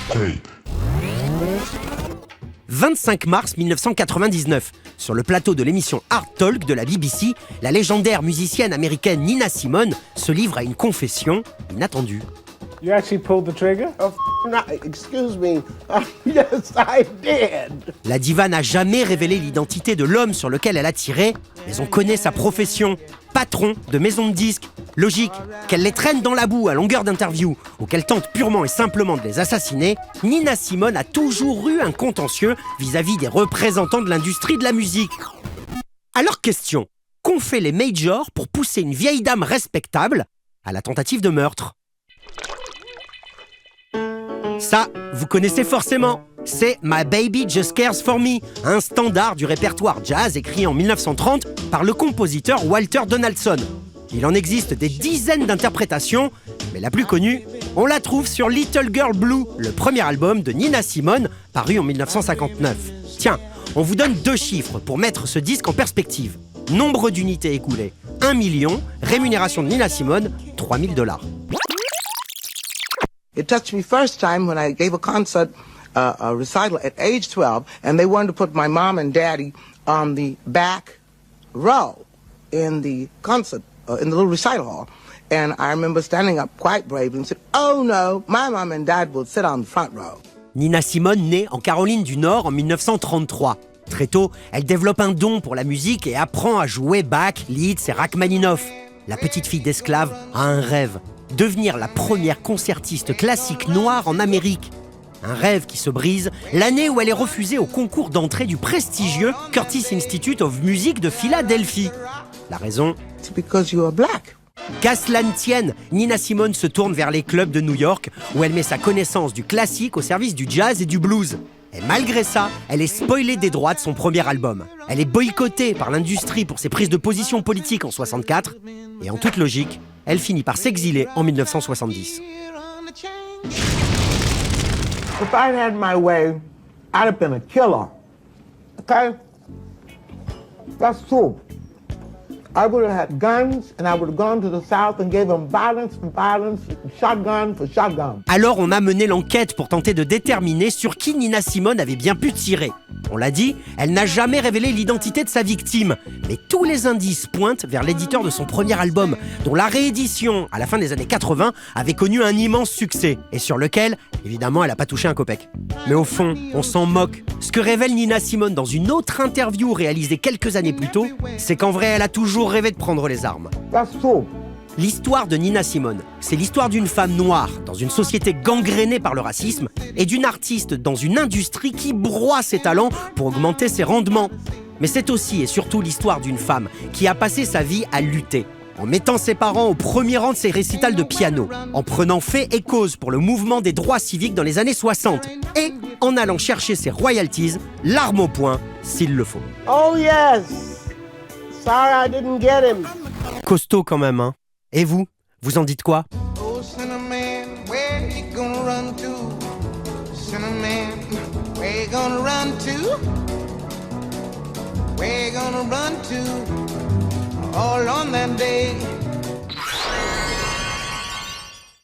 tape. 25 mars 1999, sur le plateau de l'émission Art Talk de la BBC, la légendaire musicienne américaine Nina Simone se livre à une confession inattendue. You actually pulled the trigger? Oh, no, excuse me. Yes, I did. La diva n'a jamais révélé l'identité de l'homme sur lequel elle a tiré, mais on connaît sa profession. Patron de maison de disques. Logique qu'elle les traîne dans la boue à longueur d'interview ou qu'elle tente purement et simplement de les assassiner, Nina Simone a toujours eu un contentieux vis-à-vis des représentants de l'industrie de la musique. Alors question, qu'ont fait les majors pour pousser une vieille dame respectable à la tentative de meurtre? Ça, vous connaissez forcément. C'est My Baby Just Cares For Me, un standard du répertoire jazz écrit en 1930 par le compositeur Walter Donaldson. Il en existe des dizaines d'interprétations, mais la plus connue, on la trouve sur Little Girl Blue, le premier album de Nina Simone, paru en 1959. Tiens, on vous donne 2 chiffres pour mettre ce disque en perspective. Nombre d'unités écoulées, 1 million, rémunération de Nina Simone, $3,000. It touched me first time when I gave a concert, a recital at age 12, and they wanted to put my mom and daddy on the back row in the concert, in the little recital hall. And I remember standing up quite bravely and said, "Oh no, my mom and dad will sit on the front row." Nina Simone naît en Caroline du Nord en 1933. Très tôt, elle développe un don pour la musique et apprend à jouer Bach, Liszt et Rachmaninoff. La petite fille d'esclave a un rêve, devenir la première concertiste classique noire en Amérique. Un rêve qui se brise l'année où elle est refusée au concours d'entrée du prestigieux Curtis Institute of Music de Philadelphie. La raison ? It's because you are black. Qu'à cela ne tienne, Nina Simone se tourne vers les clubs de New York où elle met sa connaissance du classique au service du jazz et du blues. Et malgré ça, elle est spoilée des droits de son premier album. Elle est boycottée par l'industrie pour ses prises de position politiques en 64. Et en toute logique, elle finit par s'exiler en 1970. If I'd had my way, I'd have been a killer. Okay? That's true. I would have had guns, and I would have gone to the South and gave them violence for violence, shotgun for shotgun. Alors on a mené l'enquête pour tenter de déterminer sur qui Nina Simone avait bien pu tirer. On l'a dit, elle n'a jamais révélé l'identité de sa victime. Mais tous les indices pointent vers l'éditeur de son premier album, dont la réédition, à la fin des années 80, avait connu un immense succès, et sur lequel, évidemment, elle n'a pas touché un copec. Mais au fond, on s'en moque. Ce que révèle Nina Simone dans une autre interview réalisée quelques années plus tôt, c'est qu'en vrai, elle a toujours rêvé de prendre les armes. That's true. L'histoire de Nina Simone, c'est l'histoire d'une femme noire dans une société gangrénée par le racisme et d'une artiste dans une industrie qui broie ses talents pour augmenter ses rendements. Mais c'est aussi et surtout l'histoire d'une femme qui a passé sa vie à lutter, en mettant ses parents au premier rang de ses récitals de piano, en prenant fait et cause pour le mouvement des droits civiques dans les années 60 et en allant chercher ses royalties, l'arme au poing, s'il le faut. Oh yes! Sorry I didn't get him. Costaud quand même, hein? Et vous, vous en dites quoi? Oh, Cinnamon, where you gonna run to? Cinnamon, where you gonna run to? Where you gonna run to? All on that day